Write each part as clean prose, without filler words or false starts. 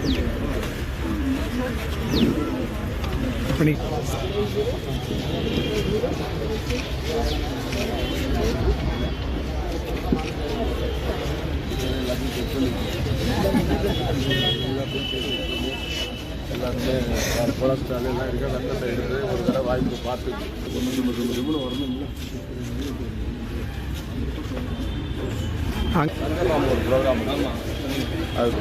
எல்லாருமே கொலஸ்ட்ரால் எல்லாம் இருக்க ரத்தத்தை எடுத்து ஒரு தடவை வாய்ப்பு பார்த்து வரணும். ஒரு ப்ரோக்ராம் அது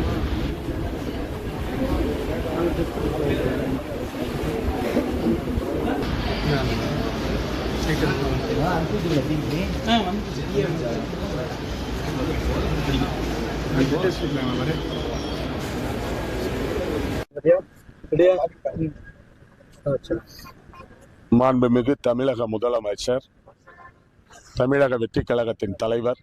மாண்புமிகு தமிழக முதலமைச்சர், தமிழக வெற்றிக் கழகத்தின் தலைவர்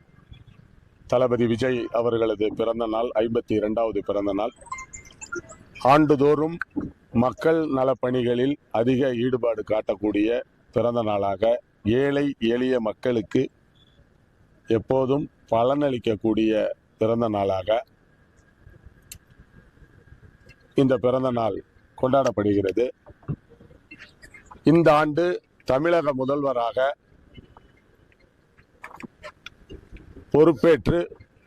தளபதி விஜய் அவர்களது பிறந்த நாள் 52வது பிறந்த நாள். ஆண்டுதோறும் மக்கள் நலப்பணிகளில் அதிக ஈடுபாடு காட்டக்கூடிய பிறந்த நாளாக, ஏழை எளிய மக்களுக்கு எப்போதும் பலனளிக்கக்கூடிய பிறந்த நாளாக இந்த பிறந்த நாள் கொண்டாடப்படுகிறது. இந்த ஆண்டு தமிழக முதல்வராக பொறுப்பேற்று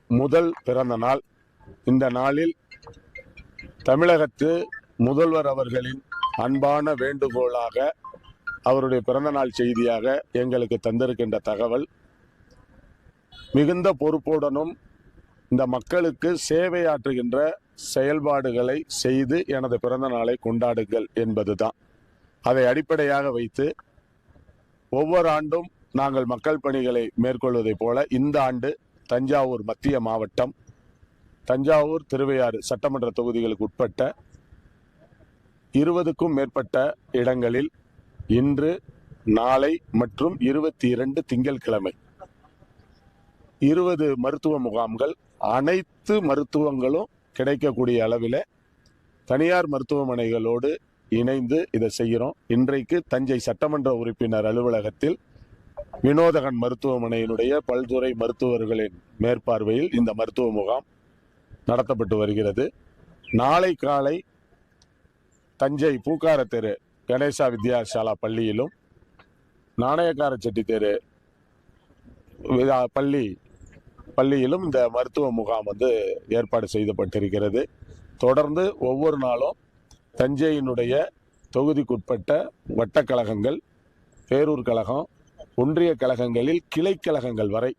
முதல் பிறந்த நாள். இந்த நாளில் தமிழகத்து முதல்வர் அவர்களின் அன்பான வேண்டுகோளாக, அவருடைய பிறந்த நாள் செய்தியாக எங்களுக்கு தந்திருக்கின்ற தகவல், மிகுந்த பொறுப்புடனும் இந்த மக்களுக்கு சேவையாற்றுகின்ற செயல்பாடுகளை செய்து எனது பிறந்த நாளை கொண்டாடுங்கள் என்பதுதான். அதை அடிப்படையாக வைத்து ஒவ்வொரு ஆண்டும் நாங்கள் மக்கள் பணிகளை மேற்கொள்வதைப் போல இந்த ஆண்டு தஞ்சாவூர் மத்திய மாவட்டம், தஞ்சாவூர் திருவையாறு சட்டமன்ற தொகுதிகளுக்கு உட்பட்ட 20க்கும் மேற்பட்ட இடங்களில் இன்று, நாளை மற்றும் 22 திங்கட்கிழமை 20 மருத்துவ முகாம்கள், அனைத்து மருத்துவங்களும் கிடைக்கக்கூடிய அளவில் தனியார் மருத்துவமனைகளோடு இணைந்து இதை செய்கிறோம். இன்றைக்கு தஞ்சை சட்டமன்ற உறுப்பினர் அலுவலகத்தில் வினோதகன் மருத்துவமனையினுடைய பல்துறை மருத்துவர்களின் மேற்பார்வையில் இந்த மருத்துவ முகாம் நடத்தப்பட்டு வருகிறது. நாளை காலை தஞ்சை பூக்கார தெரு கணேசா வித்யாசாலா பள்ளியிலும், நாணயக்கார செட்டி தெரு பள்ளியிலும் இந்த மருத்துவ முகாம் ஏற்பாடு செய்யப்பட்டிருக்கிறது. தொடர்ந்து ஒவ்வொரு நாளும் தஞ்சையினுடைய தொகுதிக்குட்பட்ட வட்டக்கழகங்கள், பேரூர் கழகம், ஒன்றிய கழகங்களில் கிளை கழகங்கள் வரை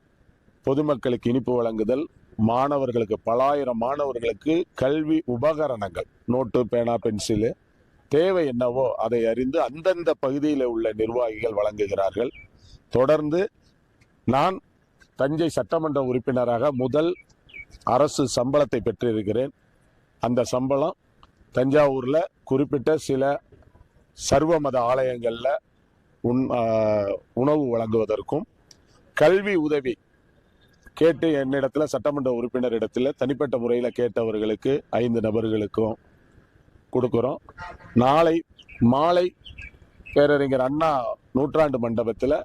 பொதுமக்களுக்கு இனிப்பு வழங்குதல், மாணவர்களுக்கு பல ஆயிரம் மாணவர்களுக்கு கல்வி உபகரணங்கள், நோட்டு, பேனா, பென்சிலு தேவை என்னவோ அதை அறிந்து அந்தந்த பகுதியில் உள்ள நிர்வாகிகள் வழங்குகிறார்கள். தொடர்ந்து நான் தஞ்சை சட்டமன்ற உறுப்பினராக முதல் அரசு சம்பளத்தை பெற்றிருக்கிறேன். அந்த சம்பளம் தஞ்சாவூரில் குறிப்பிட்ட சில சர்வ மத ஆலயங்களில் உணவு வழங்குவதற்கும், கல்வி உதவி கேட்டு என்னிடத்தில் சட்டமன்ற உறுப்பினரிடத்தில் தனிப்பட்ட முறையில் கேட்டவர்களுக்கு 5 நபர்களுக்கும் கொடுக்குறோம். நாளை மாலை பேரறிஞர் அண்ணா நூற்றாண்டு மண்டபத்தில்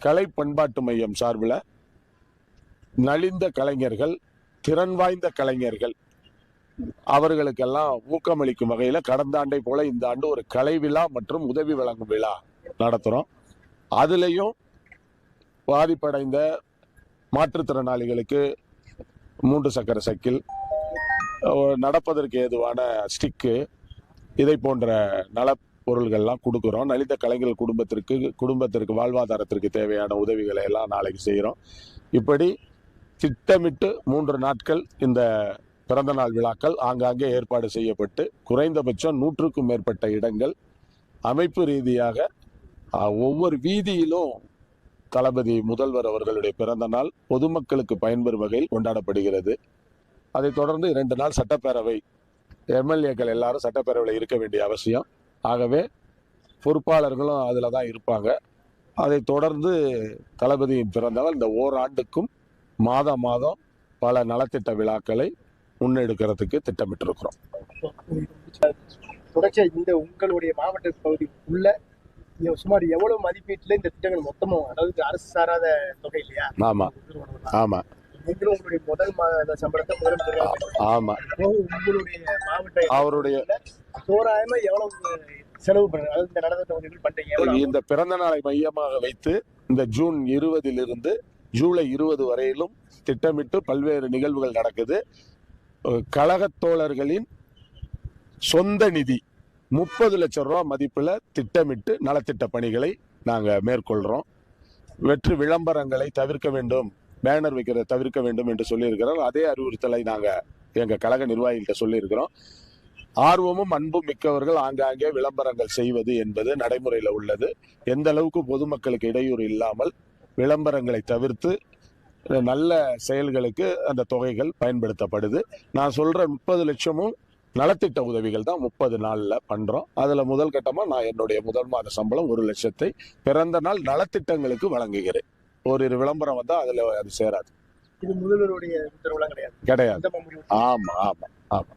கலை பண்பாட்டு மையம் சார்பில் நலிந்த கலைஞர்கள், திறன் வாய்ந்த கலைஞர்கள் அவர்களுக்கெல்லாம் ஊக்கமளிக்கும் வகையில் கடந்த ஆண்டை போல இந்த ஆண்டு ஒரு கலை விழா மற்றும் உதவி வழங்கும் விழா நடத்துகிறோம். அதுலேயும் பாதிப்படைந்த மாற்றுத்திறனாளிகளுக்கு 3 சக்கர சைக்கிள், நடப்பதற்கு ஏதுவான ஸ்டிக்கு, இதை போன்ற நலப்பொருள்கள்லாம் கொடுக்குறோம். நலிந்த கலைஞர்கள் குடும்பத்திற்கு வாழ்வாதாரத்திற்கு தேவையான உதவிகளை எல்லாம் நாளைக்கு செய்கிறோம். இப்படி திட்டமிட்டு 3 நாட்கள் இந்த பிறந்தநாள் விழாக்கள் ஆங்காங்கே ஏற்பாடு செய்யப்பட்டு, குறைந்தபட்சம் 100க்கும் மேற்பட்ட இடங்கள் அமைப்பு ரீதியாக ஒவ்வொரு வீதியிலும் தளபதி முதல்வர் அவர்களுடைய பிறந்த நாள் பொதுமக்களுக்கு பயன்பெறும் வகையில் கொண்டாடப்படுகிறது. அதைத் தொடர்ந்து 2 நாள் சட்டப்பேரவை எம்எல்ஏக்கள் எல்லாரும் சட்டப்பேரவையில் இருக்க வேண்டிய அவசியம். ஆகவே பொறுப்பாளர்களும் அதில் தான் இருப்பாங்க. அதைத் தொடர்ந்து தளபதியின் பிறந்தநாள் இந்த ஓராண்டுக்கும் மாதம் பல நலத்திட்ட விழாக்களை முன்னெடுக்கிறதுக்கு திட்டமிட்டிருக்கிறோம். தொடர்ச்சியாக இந்த உங்களுடைய மாவட்ட பகுதி உள்ள சுமார் எவ்வளவு மதிப்பீட்டில் இந்த திட்டங்கள் மொத்தமும், அதாவது அரசு சாராத தொகை இல்லையா? ஆமாம் ஆமாம். நீங்களும் உங்களுடைய முதல் மாத சம்பளத்தை ஆமாம். உங்களுடைய மாவட்ட அவருடைய தோராயமா எவ்வளவு செலவு பண்ணுங்க, அதாவது இந்த நலத்திட்ட உதவிகள் பண்றீங்க எவ்வளவு? இந்த பிறந்த நாளை மையமாக வைத்து இந்த ஜூன் 20 ஜூலை 20 வரையிலும் திட்டமிட்டு பல்வேறு நிகழ்வுகள் நடக்குது. கழகத் தோழர்களின் சொந்த நிதி 30 லட்சம் ரூபாய் மதிப்புல திட்டமிட்டு நலத்திட்ட பணிகளை நாங்க மேற்கொள்றோம். வெற்று விளம்பரங்களை தவிர்க்க வேண்டும், பேனர் வைக்கிறத தவிர்க்க வேண்டும் என்று சொல்லியிருக்கிறோம். அதே அறிவுறுத்தலை நாங்க எங்க கழக நிர்வாகிகிட்ட சொல்லியிருக்கிறோம். ஆர்வமும் அன்பும் மிக்கவர்கள் ஆங்காங்கே விளம்பரங்கள் செய்வது என்பது நடைமுறையில் உள்ளது. எந்த அளவுக்கு பொதுமக்களுக்கு இடையூறு இல்லாமல் விளம்பரங்களை தவிர்த்து நல்ல செயல்களுக்கு அந்த தொகைகள் பயன்படுத்தப்படுது. நான் சொல்ற 30 லட்சமும் நலத்திட்ட உதவிகள் தான் 30 நாள்ல பண்றோம். அதுல முதல் கட்டமா நான் என்னுடைய முதல் மாத சம்பளம் 1 லட்சத்தை பிறந்த நாள் நலத்திட்டங்களுக்கு வழங்குகிறேன். ஒரு விளம்பரம் வந்தா அதுல அது சேராது. இது முதல்வருடைய உத்தரவுலாம் கிடையாது. கிடையாது. ஆமா ஆமா ஆமா.